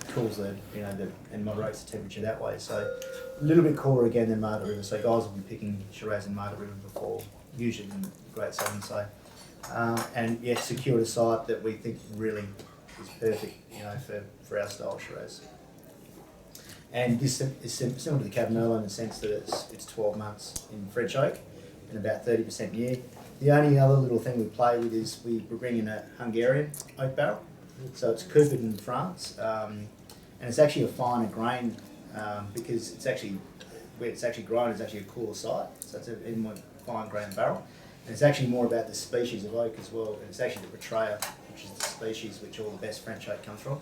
cools and moderates the temperature that way. So a little bit cooler again than Margaret River. So guys will be picking Shiraz in Margaret River before, usually in the Great Southern. So and yeah, secured a site that we think really is perfect, for our style of Shiraz. And this is similar to the Cabernet in the sense that it's 12 months in French oak and about 30% year. The only other little thing we play with is we bring in a Hungarian oak barrel. So it's coopered in France, and it's actually a finer grain because it's actually where it's actually grown is actually a cooler site. So it's an even more fine grain barrel. And it's actually more about the species of oak as well. And it's actually the Petraea, which is the species which all the best French oak comes from.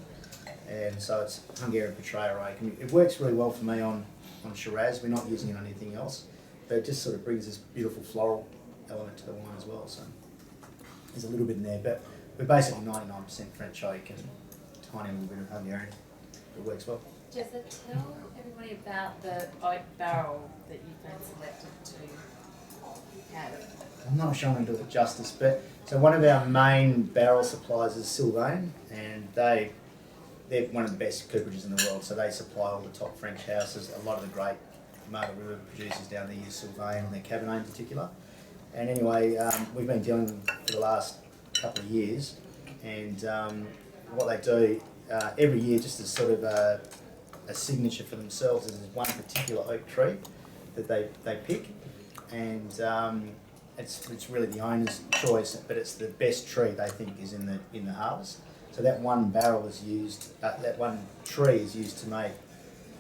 And so it's Hungarian Petraea oak. And it works really well for me on Shiraz. We're not using it on anything else, but it just sort of brings this beautiful floral element to the wine as well. So there's a little bit in there, but we're basically 99% French oak and a tiny little bit of Hungarian. It works well. Jessica, tell everybody about the oak barrel that you've been selected to have. I'm not sure I'm going to do it justice, but so one of our main barrel suppliers is Sylvain, and they're one of the best cooperages in the world. So they supply all the top French houses. A lot of the great Margaret River producers down there use Sylvain on their Cabernet in particular. And anyway, we've been dealing with them for the last couple of years, and what they do every year, just as sort of a signature for themselves, is one particular oak tree that they pick, and it's really the owner's choice, but it's the best tree they think is in the harvest. So that one barrel is used, that one tree is used to make.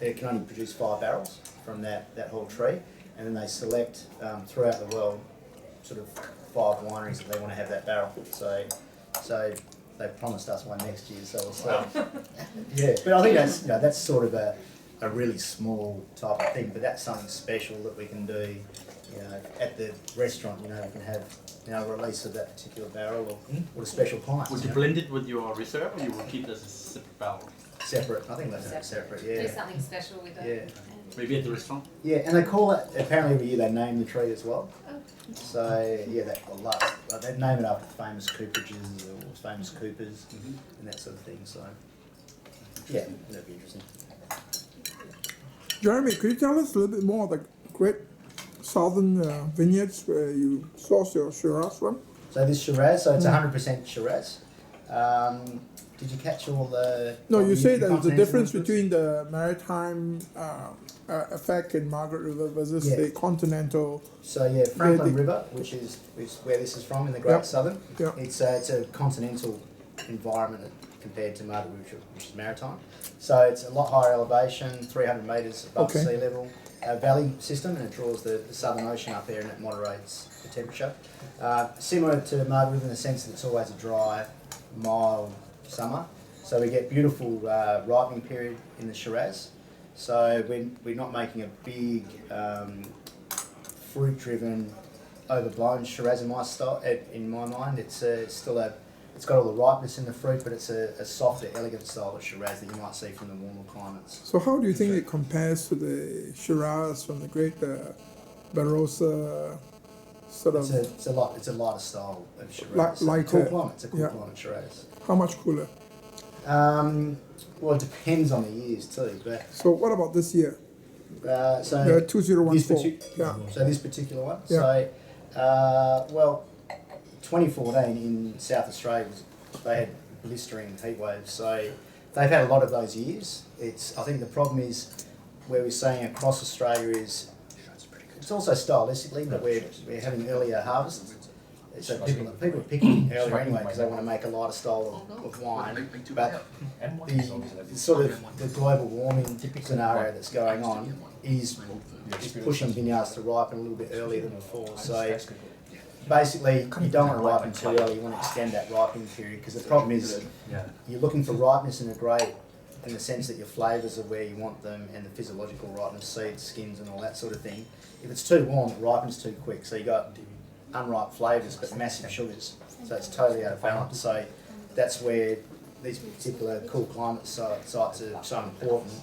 It can only produce 5 barrels from that whole tree, and then they select throughout the world sort of 5 wineries that they want to have that barrel. So they promised us one next year. So we'll see. Yeah, but I think that's sort of a really small type of thing, but that's something special that we can do. At the restaurant, we can have a release of that particular barrel or a special pint. Would you blend it with your reserve, or you will keep it as a separate barrel? Separate. I think that's separate. Yeah. Do something special with it. Yeah. Maybe at the restaurant. Yeah, and they call it. Apparently, every year they name the tree as well. So yeah, they name it after famous cooperages or famous coopers and that sort of thing. So yeah, that'd be interesting. Jeremy, could you tell us a little bit more of the great southern vineyards where you source your Shiraz from? So this Shiraz, so it's 100% Shiraz. Did you catch all the? No, you say there's a difference influences? between the maritime effect in Margaret River versus the continental. So yeah, Franklin River, which is where this is from in the Great Southern. Yep. It's a continental environment compared to Margaret River, which is maritime. So it's a lot higher elevation, 300 metres above sea level. A valley system, and it draws the Southern Ocean up there, and it moderates the temperature. Similar to Margaret River in the sense that it's always a dry, mild summer. So we get beautiful ripening period in the Shiraz. So we're not making a big fruit-driven, overblown Shiraz in my mind. It's got all the ripeness in the fruit, but it's a softer, elegant style of Shiraz that you might see from the warmer climates. So how do you think it compares to the Shiraz from the great Barossa sort of? It's a lighter style of Shiraz. Lighter. Cool climate. It's a cool climate Shiraz. How much cooler? Well, it depends on the years too. But so what about this year? So 2014. So this particular one. Yeah. So 2014 in South Australia, they had blistering heat waves. So they've had a lot of those years. I think the problem is where we're seeing across Australia is it's also stylistically that we're having earlier harvests. So people are picking earlier anyway because they want to make a lighter style of wine. But the sort of the global warming scenario that's going on is pushing vineyards to ripen a little bit earlier than before. So basically, you don't want to ripen too early. You want to extend that ripening period because the problem is you're looking for ripeness in a grape in the sense that your flavours are where you want them and the physiological ripeness, seeds, skins, and all that sort of thing. If it's too warm, it ripens too quick. So you got unripe flavours but massive sugars. So it's totally out of balance. So that's where these particular cool climate sites are so important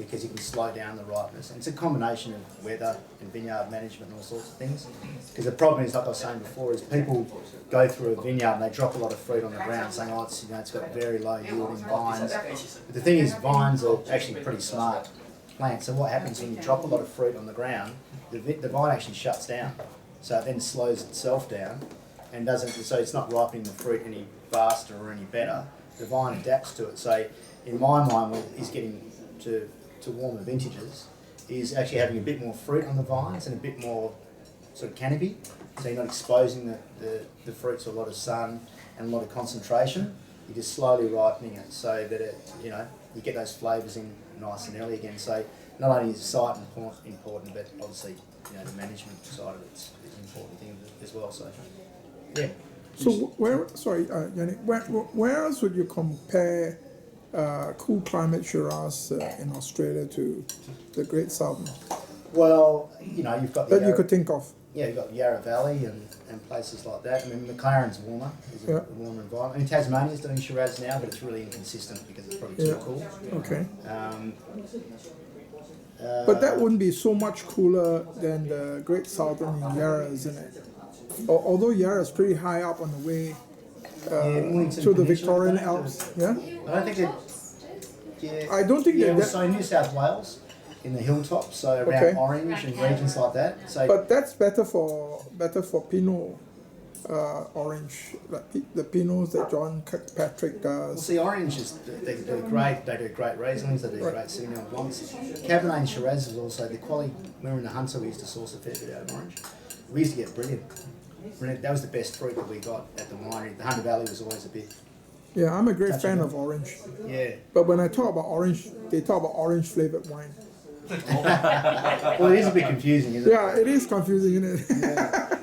because you can slow down the ripeness. And it's a combination of weather and vineyard management and all sorts of things. Because the problem is, like I was saying before, is people go through a vineyard and they drop a lot of fruit on the ground, saying, "Oh, it's, it's got very low yielding vines." But the thing is, vines are actually pretty smart plants. So what happens when you drop a lot of fruit on the ground? The vine actually shuts down, so it then slows itself down, and doesn't. So it's not ripening the fruit any faster or any better. The vine adapts to it. So in my mind, when he's getting to warmer vintages, is actually having a bit more fruit on the vines and a bit more sort of canopy. So you're not exposing the fruit to a lot of sun and a lot of concentration. You're just slowly ripening it so that you get those flavours in nice and early again. So not only is the site important, but obviously the management side of it's an important thing as well. So yeah. So Yannick, where else would you compare cool climate Shiraz in Australia to the Great Southern Well, you've got that you could think of? Yeah, you've got Yarra Valley and places like that. I mean, McLaren's warmer, is a warmer environment. I mean, Tasmania's doing Shiraz now, but it's really inconsistent because it's probably too cool. Okay. Uh, But that wouldn't be so much cooler than the Great Southern in Yarra, isn't it? Although Yarra is pretty high up on the way Mornington to the Peninsula, Victorian don't Alps. Yeah. I don't think it. Yeah, I don't think yeah, that. so New South Wales, in the hilltops, so around Okay. Orange and regions like that. So But that's better for Pinot orange, like the Pinots that John Kirkpatrick well, does. see, Orange is they do great. They do great Rieslings. They do great Sauvignon Blancs. Cabernet and Shiraz is also the quality. When we were in the Hunter, we used to source a fair bit out of Orange. We used to get brilliant. That was the best fruit that we got at the winery. The Hunter Valley was always a bit. Yeah, I'm a great Touch fan it. of orange. Yeah. But when I talk about orange, they talk about orange flavored wine. Well, it is a bit confusing, isn't it? Yeah, it is confusing, isn't it?